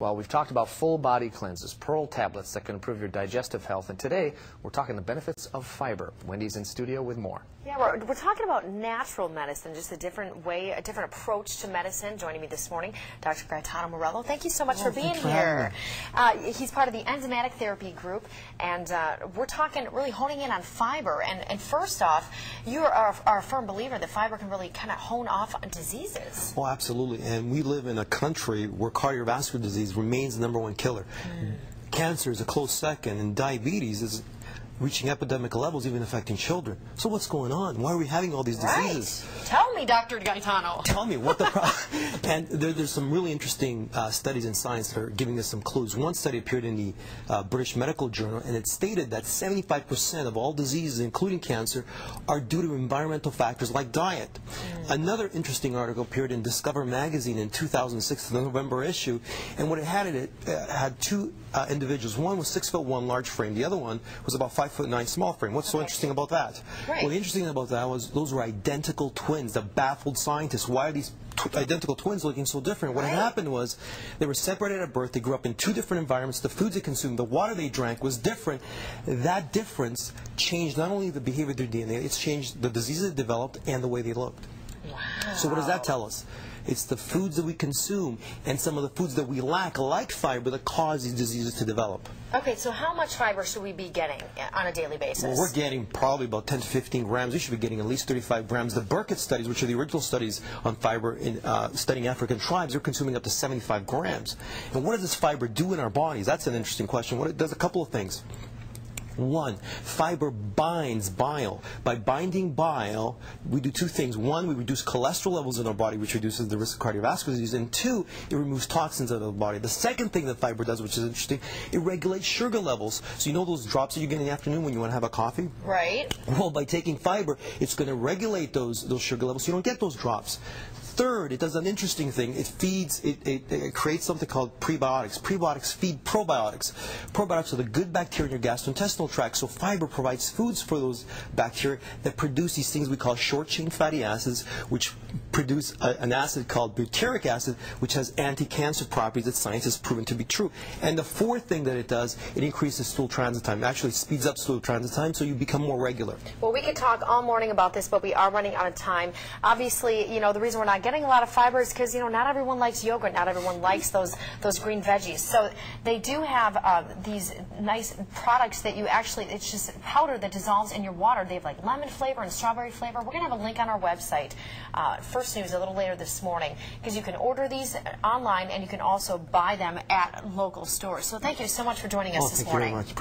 Well, we've talked about full body cleanses, pearl tablets that can improve your digestive health, and today we're talking the benefits of fiber. Wendy's in studio with more. Yeah, we're talking about natural medicine, just a different way, a different approach to medicine. Joining me this morning, Dr. Gaetano Morello. Thank you so much for being here. He's part of the enzymatic therapy group, and we're talking, really honing in on fiber. And first off, you are a firm believer that fiber can really kind of hone off on diseases. Oh, absolutely. And we live in a country where cardiovascular disease remains the #1 killer. Cancer is a close second, and diabetes is reaching epidemic levels, even affecting children. So what's going on? Why are we having all these diseases? Right. Tell me, Dr. Gaetano. Tell me what the problem. And there's some really interesting studies in science that are giving us some clues. One study appeared in the British Medical Journal, and it stated that 75% of all diseases, including cancer, are due to environmental factors like diet. Another interesting article appeared in Discover magazine in 2006, the November issue, and what it had two individuals. One was 6'1", large frame. The other one was about 5'9", small frame. What's so interesting about that? Right. Well, the interesting thing about that was those were identical twins that baffled scientists. Why are these identical twins looking so different? What had happened was they were separated at birth. They grew up in two different environments. The foods they consumed, the water they drank was different. That difference changed not only the behavior of their DNA, it's changed the diseases they developed and the way they looked. Wow. So what does that tell us? It's the foods that we consume and some of the foods that we lack, like fiber, that cause these diseases to develop. Okay, so how much fiber should we be getting on a daily basis? Well, we're getting probably about 10 to 15 grams. We should be getting at least 35 grams. The Burkitt studies, which are the original studies on fiber in studying African tribes, they're consuming up to 75 grams. And what does this fiber do in our bodies? That's an interesting question. It does a couple of things. One, fiber binds bile. By binding bile, we do two things. One, we reduce cholesterol levels in our body, which reduces the risk of cardiovascular disease. And two, it removes toxins out of the body. The second thing that fiber does, which is interesting, it regulates sugar levels. So you know those drops that you get in the afternoon when you want to have a coffee? Right. Well, by taking fiber, it's going to regulate those sugar levels so you don't get those drops. Third, it does an interesting thing. It creates something called prebiotics. Prebiotics feed probiotics. Probiotics are the good bacteria in your gastrointestinal tract. So fiber provides foods for those bacteria that produce these things we call short-chain fatty acids, which produce an acid called butyric acid, which has anti-cancer properties that science has proven to be true. And the fourth thing that it does, it increases stool transit time. It actually speeds up stool transit time, so you become more regular. Well, we could talk all morning about this, but we are running out of time. Obviously, you know, the reason we're not getting a lot of fiber is because, you know, not everyone likes yogurt, not everyone likes those green veggies. So they do have these nice products that you actually, it's just powder that dissolves in your water. They have like lemon flavor and strawberry flavor. We're going to have a link on our website, First News, a little later this morning, because you can order these online and you can also buy them at local stores. So thank you so much for joining us this morning. Thank you very much.